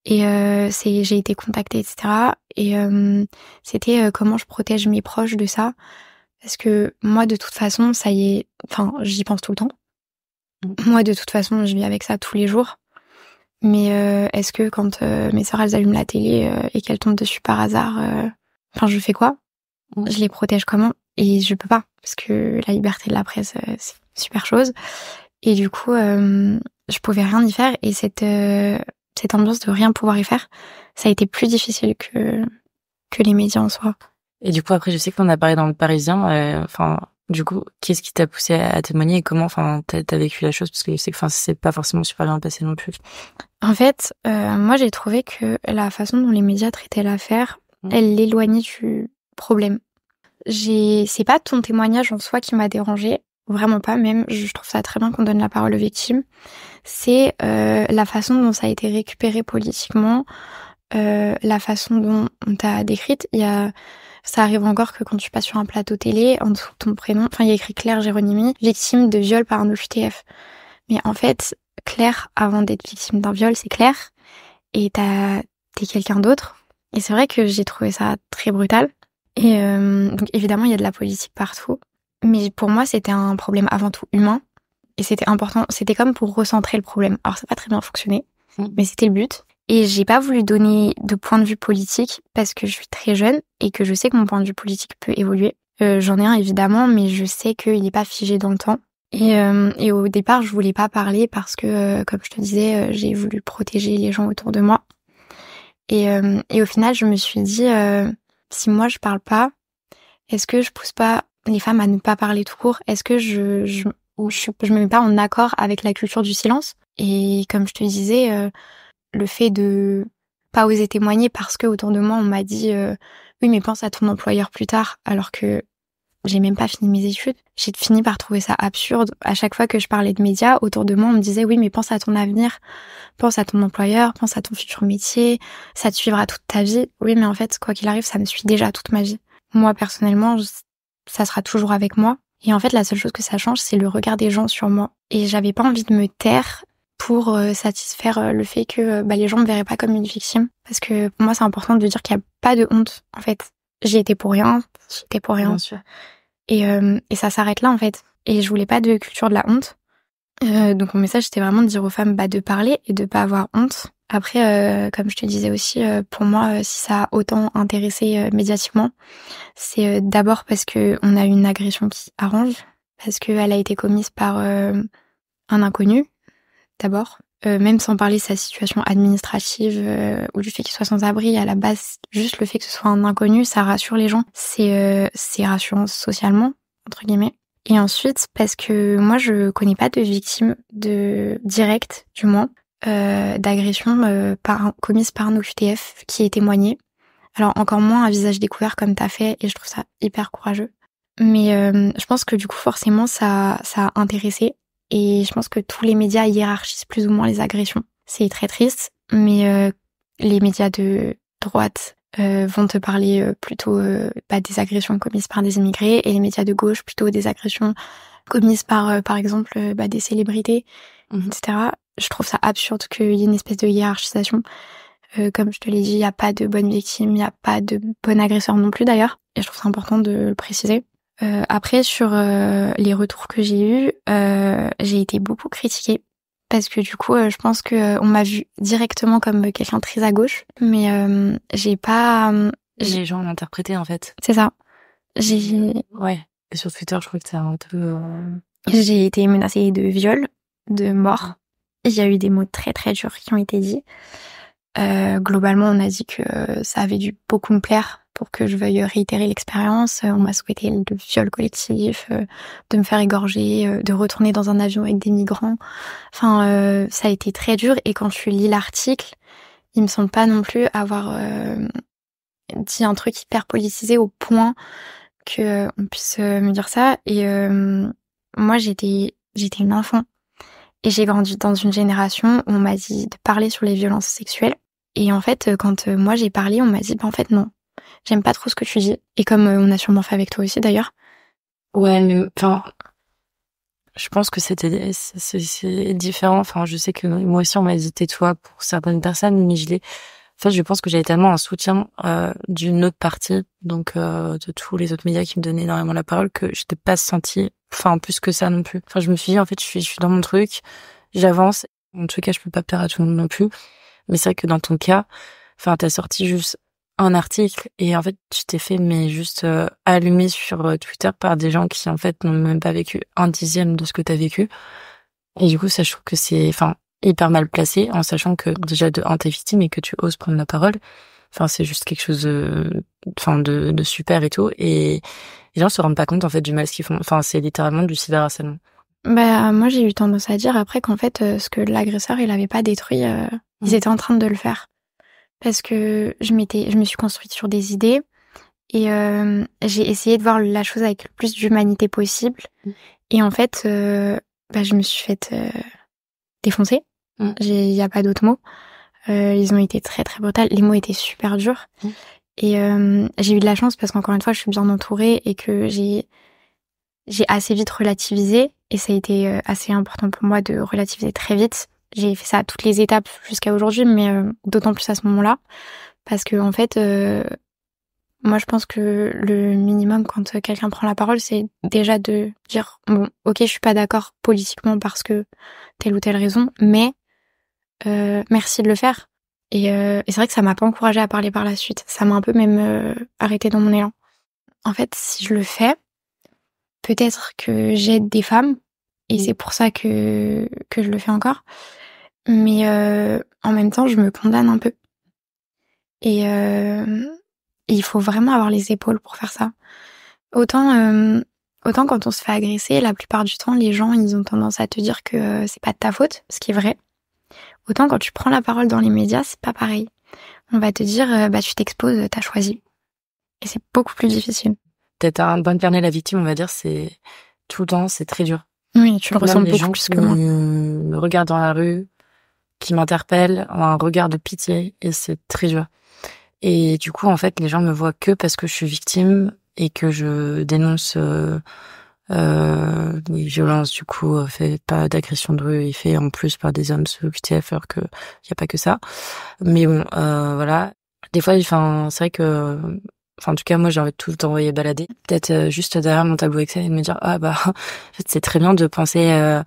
Et j'ai été contactée, etc. Et c'était comment je protège mes proches de ça. Parce que moi, de toute façon, ça y est, j'y pense tout le temps. Moi, de toute façon, je vis avec ça tous les jours. Mais est-ce que quand mes sœurs, elles allument la télé et qu'elles tombent dessus par hasard, je fais quoi ? Je les protège comment ? Et je peux pas, parce que la liberté de la presse, c'est une super chose. Et du coup, je pouvais rien y faire. Et cette ambiance de rien pouvoir y faire, ça a été plus difficile que les médias en soi. Et du coup, après, je sais qu'on a parlé dans Le Parisien. Du coup, qu'est-ce qui t'a poussé à témoigner et comment, t'as vécu la chose? Parce que je sais que, c'est pas forcément super bien passé non plus. En fait, moi, j'ai trouvé que la façon dont les médias traitaient l'affaire, elle l'éloignait du problème. C'est pas ton témoignage en soi qui m'a dérangée. Vraiment pas, même. Je trouve ça très bien qu'on donne la parole aux victimes. C'est la façon dont ça a été récupéré politiquement, la façon dont on t'a décrite. Ça arrive encore que quand tu passes sur un plateau télé, en dessous de ton prénom, il y a écrit Claire Géronimi, victime de viol par un OQTF. Mais en fait, Claire, avant d'être victime d'un viol, c'est Claire, et t'es quelqu'un d'autre. Et c'est vrai que j'ai trouvé ça très brutal. Et donc évidemment, il y a de la politique partout. Mais pour moi, c'était un problème avant tout humain. Et c'était important, c'était comme pour recentrer le problème. Alors ça n'a pas très bien fonctionné, mais c'était le but. Et j'ai pas voulu donner de point de vue politique parce que je suis très jeune et que je sais que mon point de vue politique peut évoluer. J'en ai un évidemment, mais je sais qu'il n'est pas figé dans le temps. Et au départ, je voulais pas parler parce que, comme je te disais, j'ai voulu protéger les gens autour de moi. Et au final, je me suis dit, si moi je parle pas, est-ce que je pousse pas les femmes à ne pas parler tout court? Est-ce que je me mets pas en accord avec la culture du silence? Et comme je te disais, le fait de pas oser témoigner parce que autour de moi on m'a dit oui mais pense à ton employeur plus tard, alors que j'ai même pas fini mes études. J'ai fini par trouver ça absurde. À chaque fois que je parlais de médias, autour de moi on me disait oui mais pense à ton avenir, pense à ton employeur, pense à ton futur métier, ça te suivra toute ta vie. Oui mais en fait quoi qu'il arrive ça me suit déjà toute ma vie. Moi personnellement ça sera toujours avec moi. Et en fait la seule chose que ça change c'est le regard des gens sur moi. Et j'avais pas envie de me taire pour satisfaire le fait que les gens me verraient pas comme une victime. Parce que pour moi, c'est important de dire qu'il n'y a pas de honte, en fait. J'y étais pour rien, j'étais pour rien. Bien sûr. Et ça s'arrête là, en fait. Et je voulais pas de culture de la honte. Donc mon message, c'était vraiment de dire aux femmes de parler et de pas avoir honte. Après, comme je te disais aussi, pour moi, si ça a autant intéressé médiatiquement, c'est d'abord parce que on a une agression qui arrange, parce qu'elle a été commise par un inconnu, d'abord, même sans parler de sa situation administrative ou du fait qu'il soit sans abri. À la base, juste le fait que ce soit un inconnu, ça rassure les gens. C'est rassurant socialement, entre guillemets. Et ensuite, parce que moi, je connais pas de victime directe, du moins, d'agression commise par un OQTF qui ait témoigné. Alors, encore moins un visage découvert comme t'as fait, et je trouve ça hyper courageux. Mais je pense que du coup, forcément, ça a intéressé. Et je pense que tous les médias hiérarchisent plus ou moins les agressions. C'est très triste, mais les médias de droite vont te parler plutôt des agressions commises par des immigrés, et les médias de gauche plutôt des agressions commises par exemple des célébrités, etc. Je trouve ça absurde qu'il y ait une espèce de hiérarchisation. Comme je te l'ai dit, il n'y a pas de bonne victime, il n'y a pas de bon agresseur non plus d'ailleurs, et je trouve ça important de le préciser. Après, sur les retours que j'ai eus, j'ai été beaucoup critiquée parce que du coup, je pense que on m'a vue directement comme quelqu'un de très à gauche, mais j'ai pas les gens l'interprétaient en fait. C'est ça. Ouais. Et sur Twitter, je crois que c'est un peu... J'ai été menacée de viol, de mort. Il y a eu des mots très très durs qui ont été dits. Globalement, on a dit que ça avait dû beaucoup me plaire pour que je veuille réitérer l'expérience. On m'a souhaité le viol collectif, de me faire égorger, de retourner dans un avion avec des migrants. Enfin, ça a été très dur. Et quand je lis l'article, il me semble pas non plus avoir dit un truc hyper politisé au point que on puisse me dire ça. Et moi, j'étais une enfant. Et j'ai grandi dans une génération où on m'a dit de parler sur les violences sexuelles. Et en fait, quand moi j'ai parlé, on m'a dit, en fait, non. J'aime pas trop ce que tu dis. Et comme on a sûrement fait avec toi aussi, d'ailleurs. Ouais, mais enfin, je pense que c'est différent. Enfin, je sais que moi aussi, on m'a dit tais-toi pour certaines personnes, mais je pense que j'avais tellement un soutien d'une autre partie, donc de tous les autres médias qui me donnaient énormément la parole, que je n'étais pas sentie, plus que ça non plus. Enfin, je me suis dit, en fait, je suis dans mon truc, j'avance. En tout cas, je peux pas plaire à tout le monde non plus. Mais c'est vrai que dans ton cas, t'as sorti juste un article et en fait, tu t'es fait juste allumer sur Twitter par des gens qui en fait n'ont même pas vécu 1/10 de ce que t'as vécu. Et du coup, ça, je trouve que c'est hyper mal placé, en sachant que déjà t'es victime et que tu oses prendre la parole. C'est juste quelque chose de super et tout. Et les gens se rendent pas compte en fait du mal qu'ils font. C'est littéralement du cyberharcèlement. Moi, j'ai eu tendance à dire après qu'en fait, ce que l'agresseur il avait pas détruit, ils étaient en train de le faire. Parce que je me suis construite sur des idées et j'ai essayé de voir la chose avec le plus d'humanité possible. Et en fait, je me suis faite défoncer. Il y a pas d'autre mot. Ils ont été très très brutaux. Les mots étaient super durs. Et j'ai eu de la chance parce qu'encore une fois, je suis bien entourée et que j'ai assez vite relativisé. Et ça a été assez important pour moi de relativiser très vite. J'ai fait ça à toutes les étapes jusqu'à aujourd'hui, mais d'autant plus à ce moment-là. Parce que en fait, moi je pense que le minimum quand quelqu'un prend la parole, c'est déjà de dire bon, ok, je suis pas d'accord politiquement parce que telle ou telle raison, mais merci de le faire. Et c'est vrai que ça m'a pas encouragée à parler par la suite. Ça m'a un peu même arrêtée dans mon élan. En fait, si je le fais, peut-être que j'aide des femmes, et c'est pour ça que je le fais encore. Mais en même temps, je me condamne un peu. Et il faut vraiment avoir les épaules pour faire ça. Autant quand on se fait agresser, la plupart du temps, les gens, ils ont tendance à te dire que c'est pas de ta faute, ce qui est vrai. Autant quand tu prends la parole dans les médias, c'est pas pareil. On va te dire, tu t'exposes, t'as choisi. Et c'est beaucoup plus difficile. Peut-être un bon dernier la victime, on va dire, c'est tout le temps, c'est très dur. Oui, tu le ressens beaucoup gens plus que moi. Me regardent dans la rue, qui m'interpellent, ont un regard de pitié, et c'est très dur. Et du coup, en fait, les gens me voient que parce que je suis victime et que je dénonce les violences, du coup, faites pas d'agression de rue et fait en plus par des hommes sous QTF, alors que y a pas que ça. Mais bon, voilà. Des fois, c'est vrai que, en tout cas, moi, j'ai envie de tout envoyer balader. Peut-être juste derrière mon tableau Excel et de me dire, en fait, c'est très bien de penser,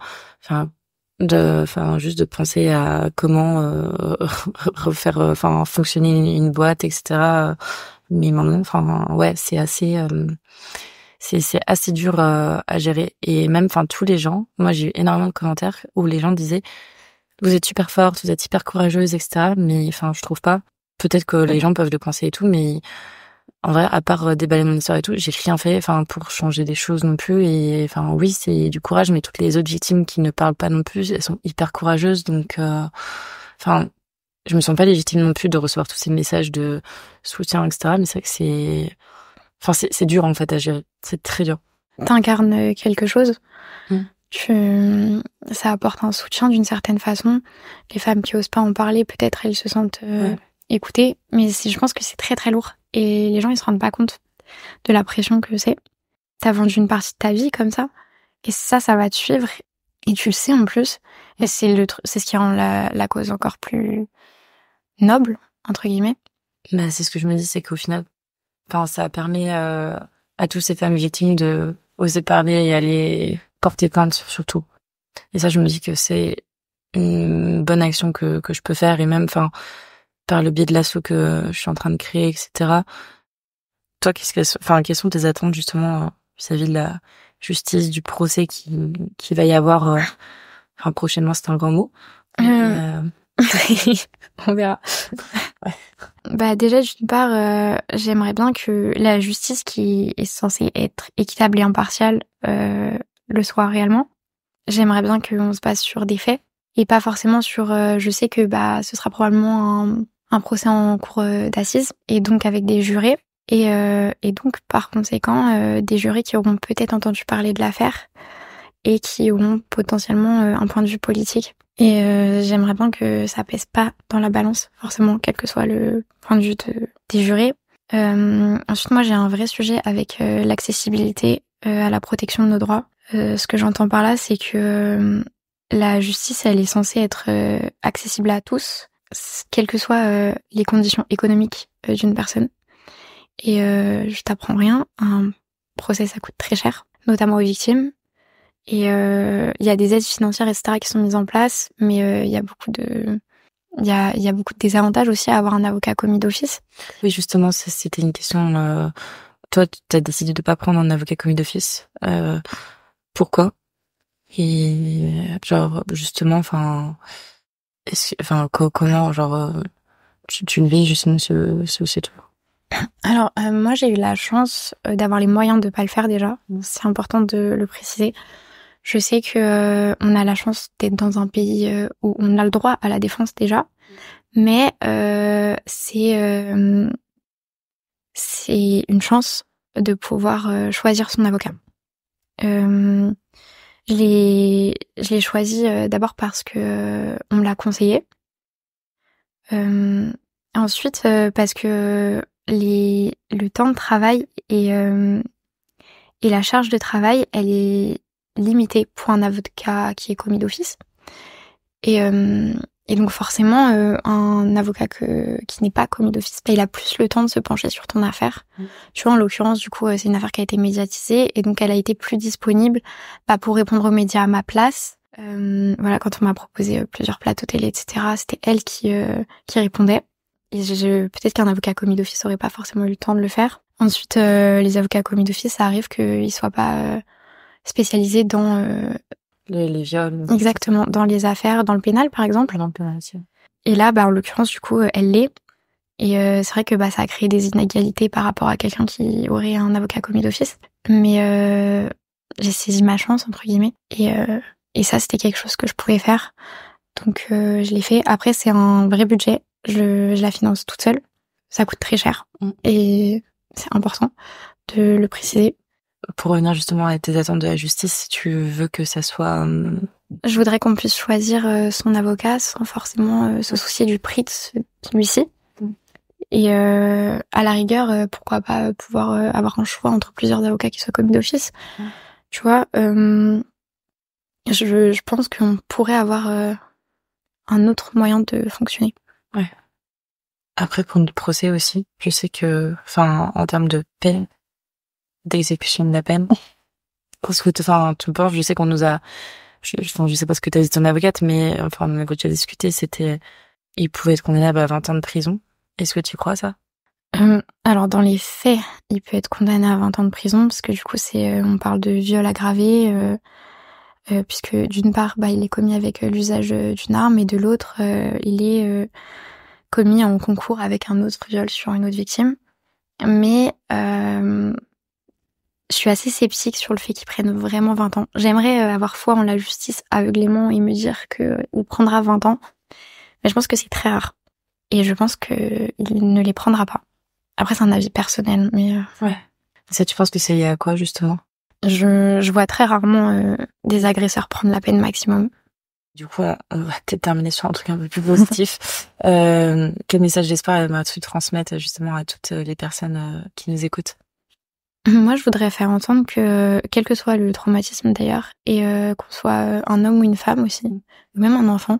juste de penser à comment refaire fonctionner une boîte, etc. Mais maintenant, ouais, c'est assez c'est assez dur à gérer. Et même tous les gens, moi j'ai eu énormément de commentaires où les gens disaient vous êtes super forte, vous êtes hyper courageuse, etc. Mais je trouve pas. Peut-être que les gens peuvent le penser et tout, mais en vrai, à part déballer mon histoire et tout, j'ai rien fait pour changer des choses non plus. Et oui, c'est du courage, mais toutes les autres victimes qui ne parlent pas non plus, elles sont hyper courageuses. Donc je me sens pas légitime non plus de recevoir tous ces messages de soutien, etc. Mais c'est vrai que c'est dur en fait à gérer. C'est très dur. T'incarnes quelque chose. Ça apporte un soutien d'une certaine façon. Les femmes qui osent pas en parler, peut-être elles se sentent écoutées, mais je pense que c'est très très lourd. Et les gens ils se rendent pas compte de la pression que c'est. T'as vendu une partie de ta vie comme ça, et ça va te suivre. Et tu le sais en plus. Et c'est ce qui rend la cause encore plus noble entre guillemets. C'est ce que je me dis, c'est qu'au final, ça permet à toutes ces femmes victimes de oser parler et aller porter plainte surtout. Et ça, je me dis que c'est une bonne action que je peux faire, et même par le biais de l'asso que je suis en train de créer, etc. toi, quelles sont tes attentes justement vis-à-vis de la justice, du procès qui va y avoir prochainement, c'est un grand mot. On verra. Ouais. Bah déjà d'une part, j'aimerais bien que la justice qui est censée être équitable et impartiale le soit réellement. J'aimerais bien qu'on se base sur des faits et pas forcément sur. Je sais que ce sera probablement un procès en cour d'assises et donc avec des jurés et donc par conséquent des jurés qui auront peut-être entendu parler de l'affaire et qui auront potentiellement un point de vue politique. Et j'aimerais bien que ça pèse pas dans la balance, forcément, quel que soit le point de vue des jurés. Ensuite, moi, j'ai un vrai sujet avec l'accessibilité à la protection de nos droits. Ce que j'entends par là, c'est que la justice, elle est censée être accessible à tous, quelles que soient les conditions économiques d'une personne. Et je t'apprends rien, un procès, ça coûte très cher, notamment aux victimes. Et il y a des aides financières, etc., qui sont mises en place, mais il y a beaucoup de désavantages aussi à avoir un avocat commis d'office. Oui, justement, c'était une question. Toi, tu as décidé de pas prendre un avocat commis d'office. Pourquoi? Et genre justement, comment, genre, tu le vis justement ce tout. Alors moi, j'ai eu la chance d'avoir les moyens de pas le faire déjà. C'est important de le préciser. Je sais que on a la chance d'être dans un pays où on a le droit à la défense déjà, mais c'est une chance de pouvoir choisir son avocat. Je l'ai choisi d'abord parce que on me l'a conseillé. Ensuite parce que le temps de travail et la charge de travail, elle est limitée pour un avocat qui est commis d'office. Et donc forcément, un avocat qui n'est pas commis d'office, il a plus le temps de se pencher sur ton affaire. Tu vois, en l'occurrence, du coup, c'est une affaire qui a été médiatisée et donc elle a été plus disponible pour répondre aux médias à ma place. Voilà, quand on m'a proposé plusieurs plateaux télé, etc., c'était elle qui répondait. Et peut-être qu'un avocat commis d'office aurait pas forcément eu le temps de le faire. Ensuite, les avocats commis d'office, ça arrive qu'ils soient pas spécialisés dans les viols. Exactement, dans les affaires, dans le pénal par exemple. Dans le pénal aussi. Et là, en l'occurrence, du coup, elle l'est. Et c'est vrai que ça a créé des inégalités par rapport à quelqu'un qui aurait un avocat commis d'office. Mais j'ai saisi ma chance, entre guillemets. Et ça, c'était quelque chose que je pouvais faire. Donc je l'ai fait. Après, c'est un vrai budget. Je la finance toute seule. Ça coûte très cher. Et c'est important de le préciser. Pour revenir justement à tes attentes de la justice, tu veux que ça soit... Je voudrais qu'on puisse choisir son avocat sans forcément se soucier du prix de celui-ci. Et à la rigueur, pourquoi pas pouvoir avoir un choix entre plusieurs avocats qui soient commis d'office. Tu vois, je pense qu'on pourrait avoir un autre moyen de fonctionner. Ouais. Après, pour le procès aussi, je sais que, en termes de peine, d'exécution de la peine, parce que, tu penses, je sais qu'on nous a, je sais pas ce que t'as dit ton avocate, mais, on avait déjà discuté, il pouvait être condamnable à 20 ans de prison. Est-ce que tu crois ça? Alors, dans les faits, il peut être condamné à 20 ans de prison, parce que du coup, on parle de viol aggravé, puisque d'une part, il est commis avec l'usage d'une arme, et de l'autre, il est commis en concours avec un autre viol sur une autre victime. Mais je suis assez sceptique sur le fait qu'ils prennent vraiment 20 ans. J'aimerais avoir foi en la justice aveuglément et me dire qu'il prendra 20 ans. Mais je pense que c'est très rare. Et je pense qu'il ne les prendra pas. Après, c'est un avis personnel, mais... Ouais. Ça, tu penses que c'est lié à quoi, justement? Je vois très rarement des agresseurs prendre la peine maximum. Du coup, on va peut-être terminer sur un truc un peu plus positif. Quel message d'espoir aimerais-tu transmettre justement à toutes les personnes qui nous écoutent? Moi, je voudrais faire entendre que, quel que soit le traumatisme d'ailleurs, et qu'on soit un homme ou une femme aussi, ou même un enfant,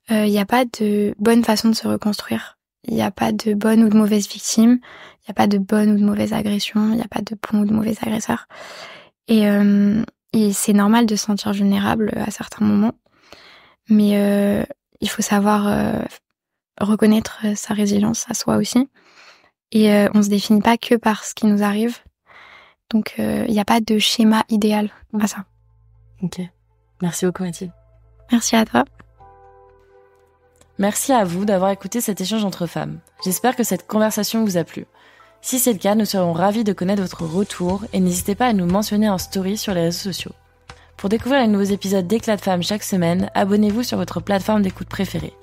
il n'y a pas de bonne façon de se reconstruire. Il n'y a pas de bonne ou de mauvaise victime. Il n'y a pas de bonne ou de mauvaise agression. Il n'y a pas de bon ou de mauvais agresseur. Et c'est normal de se sentir vulnérable à certains moments. Mais il faut savoir reconnaître sa résilience à soi aussi. Et on se définit pas que par ce qui nous arrive. Donc il n'y a pas de schéma idéal à ça. Ok. Merci beaucoup Mathilde. Merci à toi. Merci à vous d'avoir écouté cet échange entre femmes. J'espère que cette conversation vous a plu. Si c'est le cas, nous serons ravis de connaître votre retour et n'hésitez pas à nous mentionner en story sur les réseaux sociaux. Pour découvrir les nouveaux épisodes d'Éclat de femmes chaque semaine, abonnez-vous sur votre plateforme d'écoute préférée.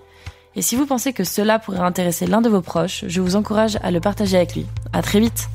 Et si vous pensez que cela pourrait intéresser l'un de vos proches, je vous encourage à le partager avec lui. À très vite!